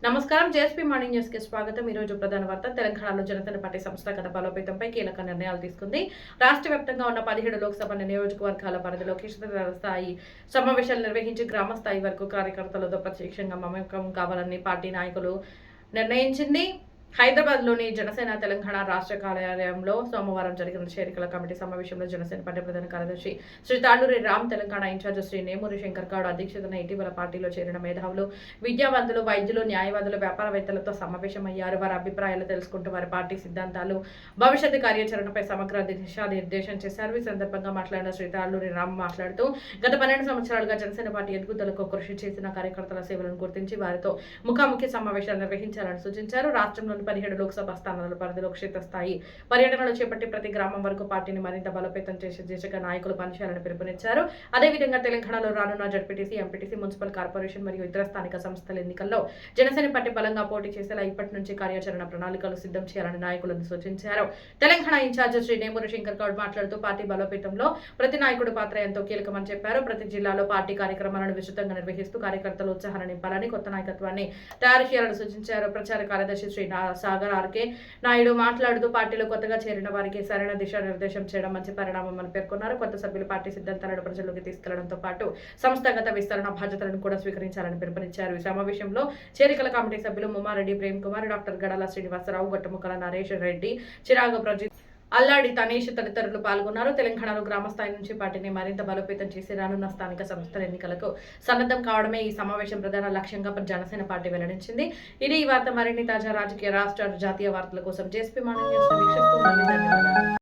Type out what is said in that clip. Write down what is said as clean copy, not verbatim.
నమస్కారం. JSP morning news కి స్వాగతం. ఈ రోజు ప్రధాన వార్త. తెలంగాణలో జనసేన పార్టీ సంస్థాగత బలోపేతంపై కీలక నిర్ణయాలు తీసుకుంది. రాష్ట్ర వ్యాప్తంగా ఉన్న 17 లోక్సభ నియోజకవర్గాల పరిధిలో క్షేత్రస్థాయి సమావేశాలు నిర్వహించి గ్రామ స్థాయి వరకు కార్యకర్తలతో ప్రత్యక్షంగా మమేకం కావాలని పార్టీ నాయకులు నిర్ణయించింది. హైదరాబాద్లోని జనసేన తెలంగాణ రాష్ట్ర కార్యాలయంలో సోమవారం జరిగిన చేరికల కమిటీ సమావేశంలో జనసేన పార్టీ ప్రధాన కార్యదర్శి శ్రీ తాళ్లూరి రామ్, తెలంగాణ ఇన్ఛార్జ్ శ్రీ నేమూరి శంకర్ గౌడ్ అధ్యక్షతన ఇటీవల పార్టీలో చేరిన మేధావులు, విద్యావంతులు, వైద్యులు, న్యాయవాదులు, వ్యాపారవేత్తలతో సమావేశమయ్యారు. వారి అభిప్రాయాలు తెలుసుకుంటూ వారి పార్టీ సిద్ధాంతాలు, భవిష్యత్తు కార్యాచరణపై సమగ్ర దిశానిర్దేశం చేశారు. ఈ సందర్భంగా మాట్లాడిన శ్రీ తాళ్లూరి రామ్ మాట్లాడుతూ, గత 12 సంవత్సరాలుగా జనసేన పార్టీ ఎదుగుదలకు కృషి చేసిన కార్యకర్తల సేవలను గుర్తించి వారితో ముఖాముఖి సమావేశాలు నిర్వహించాలని సూచించారు. రాష్ట్రంలోని 17 లోక్సభ స్థానాల పరిధిలో క్షేత్రస్థాయి పర్యటనలు చేపట్టి ప్రతి గ్రామం వరకు పార్టీని మరింత బలోపేతం చేసే దిశగా నాయకులు పనిచేయాలని పిలుపునిచ్చారు. అదేవిధంగా తెలంగాణలో రానున్న జడ్పీటీసీ, ఎంపీటీసీ, మున్సిపల్ కార్పొరేషన్ మరియు ఇతర స్థానిక సంస్థల ఎన్నికల్లో జనసేన పార్టీ బలంగా పోటీ చేసేలా ఇప్పటి నుంచి కార్యాచరణ ప్రణాళికలు సిద్ధం చేయాలని నాయకులను సూచించారు. తెలంగాణ ఇన్ఛార్జ్ శ్రీ నేమూరి శంకర్ గౌడ్ మాట్లాడుతూ, పార్టీ బలోపేతంలో ప్రతి నాయకుడు పాత్ర ఎంతో కీలకమని చెప్పారు. ప్రతి జిల్లాలో పార్టీ కార్యక్రమాలను విస్తృతంగా నిర్వహిస్తూ కార్యకర్తలు ఉత్సాహాన్ని నింపాలని, కొత్త నాయకత్వాన్ని తయారు చేయాలని సూచించారు. ప్రచార కార్యదర్శి శ్రీ సాగర్ ఆర్కే నాయుడు మాట్లాడుతూ, పార్టీలో కొత్తగా చేరిన వారికి సరైన దిశానిర్దేశం చేయడం మంచి పరిణామమని పేర్కొన్నారు. కొత్త సభ్యులు పార్టీ సిద్ధాంతాలను ప్రజల్లోకి తీసుకెళ్లడంతో పాటు సంస్థాగత విస్తరణ బాధ్యతలను కూడా స్వీకరించాలని పిలుపునిచ్చారు. ఈ సమావేశంలో చేరికల కమిటీ సభ్యులు ముమ్మారెడ్డి ప్రేమ్ కుమార్, డాక్టర్ గడాల శ్రీనివాసరావు, గొట్టముక్కల నరేష్ రెడ్డి, చిరాగ ప్రజిత్, అల్లాడి తనేష్ తదితరులు పాల్గొన్నారు. తెలంగాణలో గ్రామస్థాయి నుంచి పార్టీని మరింత బలోపేతం చేసి రానున్న స్థానిక సంస్థల ఎన్నికలకు సన్నద్ధం కావడమే ఈ సమావేశం ప్రధాన లక్ష్యంగా జనసేన పార్టీ వెల్లడించింది. ఇది ఈ వార్త. మరిన్ని తాజా రాజకీయ, రాష్ట్ర, జాతీయ వార్తల కోసం జేఎస్పీ మార్నింగ్ న్యూస్ వీక్షిస్తూ ఉండండి. ధన్యవాదాలు.